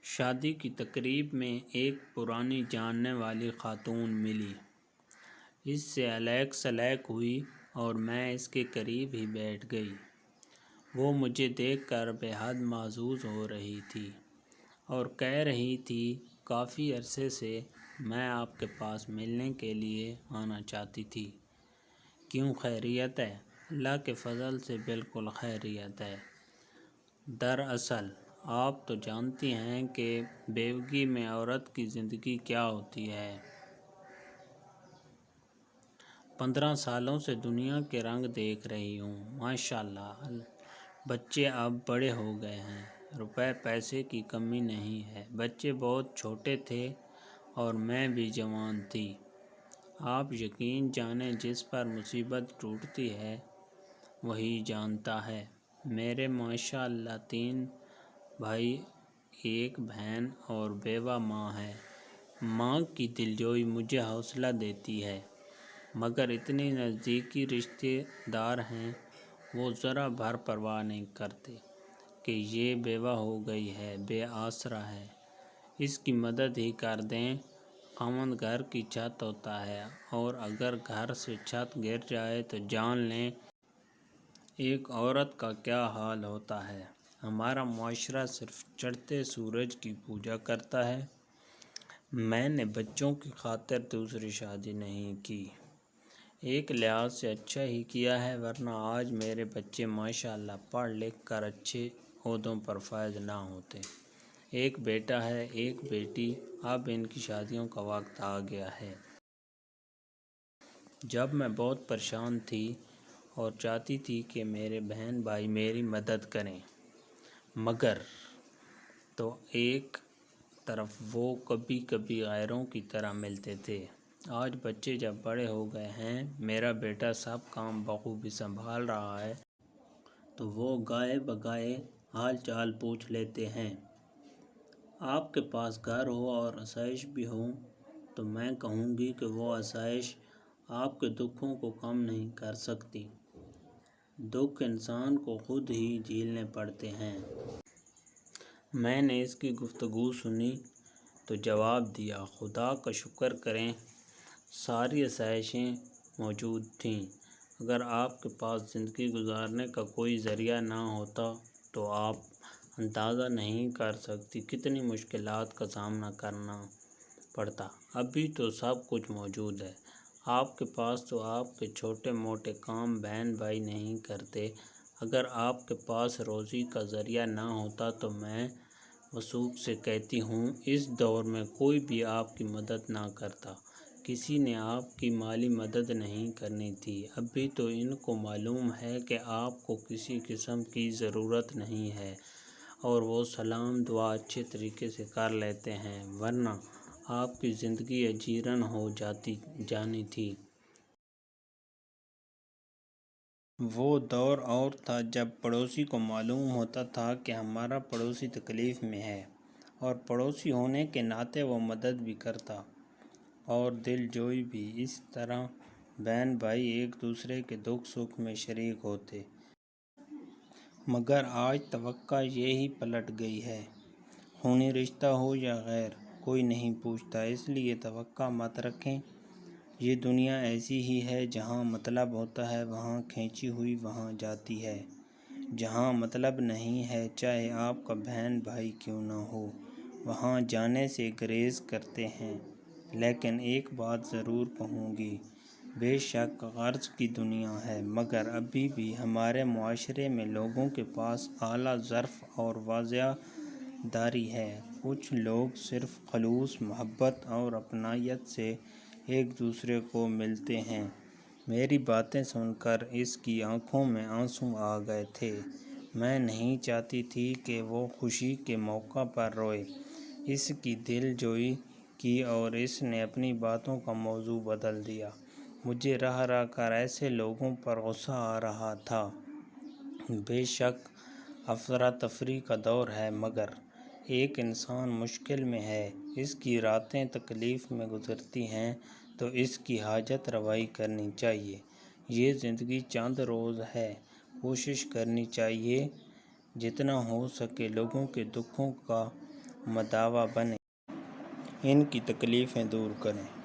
شادی کی تقریب میں ایک پرانی جاننے والی خاتون ملی۔ اس سے الیک سلیک ہوئی اور میں اس کے قریب ہی بیٹھ گئی۔ وہ مجھے دیکھ کر بے حد معزوز ہو رہی تھی اور کہہ رہی تھی کافی عرصے سے میں آپ کے پاس ملنے کے لیے آنا چاہتی تھی۔ کیوں، خیریت ہے؟ اللہ کے فضل سے بالکل خیریت ہے۔ دراصل آپ تو جانتی ہیں کہ بیوگی میں عورت کی زندگی کیا ہوتی ہے۔ 15 سالوں سے دنیا کے رنگ دیکھ رہی ہوں۔ ماشاءاللہ بچے اب بڑے ہو گئے ہیں، روپے پیسے کی کمی نہیں ہے۔ بچے بہت چھوٹے تھے اور میں بھی جوان تھی۔ آپ یقین جانیں جس پر مصیبت ٹوٹتی ہے وہی جانتا ہے۔ میرے ماشاءاللہ 3 بھائی، 1 بہن اور بیوہ ماں ہے۔ ماں کی دلجوئی مجھے حوصلہ دیتی ہے، مگر اتنے نزدیکی رشتے دار ہیں وہ ذرا بھر پرواہ نہیں کرتے کہ یہ بیوہ ہو گئی ہے، بے آسرا ہے، اس کی مدد ہی کر دیں۔ خاوند گھر کی چھت ہوتا ہے اور اگر گھر سے چھت گر جائے تو جان لیں ایک عورت کا کیا حال ہوتا ہے۔ ہمارا معاشرہ صرف چڑھتے سورج کی پوجا کرتا ہے۔ میں نے بچوں کی خاطر دوسری شادی نہیں کی۔ ایک لحاظ سے اچھا ہی کیا ہے، ورنہ آج میرے بچے ماشاءاللہ پڑھ لکھ کر اچھے عہدوں پر فائز نہ ہوتے۔ ایک بیٹا ہے، ایک بیٹی، اب ان کی شادیوں کا وقت آ گیا ہے۔ جب میں بہت پریشان تھی اور چاہتی تھی کہ میرے بہن بھائی میری مدد کریں، مگر تو ایک طرف وہ کبھی کبھی غیروں کی طرح ملتے تھے۔ آج بچے جب بڑے ہو گئے ہیں، میرا بیٹا سب کام بخوبی سنبھال رہا ہے تو وہ گائے بگائے حال چال پوچھ لیتے ہیں۔ آپ کے پاس گھر ہو اور آسائش بھی ہوں تو میں کہوں گی کہ وہ آسائش آپ کے دکھوں کو کم نہیں کر سکتی۔ دکھ انسان کو خود ہی جھیلنے پڑتے ہیں۔ میں نے اس کی گفتگو سنی تو جواب دیا، خدا کا شکر کریں ساری آسائشیں موجود تھیں۔ اگر آپ کے پاس زندگی گزارنے کا کوئی ذریعہ نہ ہوتا تو آپ اندازہ نہیں کر سکتی کتنی مشکلات کا سامنا کرنا پڑتا۔ ابھی تو سب کچھ موجود ہے آپ کے پاس، تو آپ کے چھوٹے موٹے کام بہن بھائی نہیں کرتے۔ اگر آپ کے پاس روزی کا ذریعہ نہ ہوتا تو میں وثوق سے کہتی ہوں اس دور میں کوئی بھی آپ کی مدد نہ کرتا، کسی نے آپ کی مالی مدد نہیں کرنی تھی۔ ابھی تو ان کو معلوم ہے کہ آپ کو کسی قسم کی ضرورت نہیں ہے اور وہ سلام دعا اچھے طریقے سے کر لیتے ہیں، ورنہ آپ کی زندگی اجیرن ہو جانی تھی۔ وہ دور اور تھا جب پڑوسی کو معلوم ہوتا تھا کہ ہمارا پڑوسی تکلیف میں ہے اور پڑوسی ہونے کے ناطے وہ مدد بھی کرتا اور دل جوئی بھی۔ اس طرح بہن بھائی ایک دوسرے کے دکھ سکھ میں شریک ہوتے۔ مگر آج توقع یہی پلٹ گئی ہے، خونی رشتہ ہو یا غیر کوئی نہیں پوچھتا، اس لیے توقع مت رکھیں۔ یہ دنیا ایسی ہی ہے، جہاں مطلب ہوتا ہے وہاں کھینچی ہوئی وہاں جاتی ہے، جہاں مطلب نہیں ہے چاہے آپ کا بہن بھائی کیوں نہ ہو وہاں جانے سے گریز کرتے ہیں۔ لیکن ایک بات ضرور کہوں گی، بے شک غرض کی دنیا ہے، مگر ابھی بھی ہمارے معاشرے میں لوگوں کے پاس اعلیٰ ظرف اور واضح داری ہے۔ کچھ لوگ صرف خلوص محبت اور اپنائیت سے ایک دوسرے کو ملتے ہیں۔ میری باتیں سن کر اس کی آنکھوں میں آنسو آ گئے تھے۔ میں نہیں چاہتی تھی کہ وہ خوشی کے موقع پر روئے۔ اس کی دل جوئی کی اور اس نے اپنی باتوں کا موضوع بدل دیا۔ مجھے رہ رہ کر ایسے لوگوں پر غصہ آ رہا تھا۔ بے شک افراتفری کا دور ہے، مگر ایک انسان مشکل میں ہے، اس کی راتیں تکلیف میں گزرتی ہیں تو اس کی حاجت روائی کرنی چاہیے۔ یہ زندگی چند روز ہے، کوشش کرنی چاہیے جتنا ہو سکے لوگوں کے دکھوں کا مداوا بنیں، ان کی تکلیفیں دور کریں۔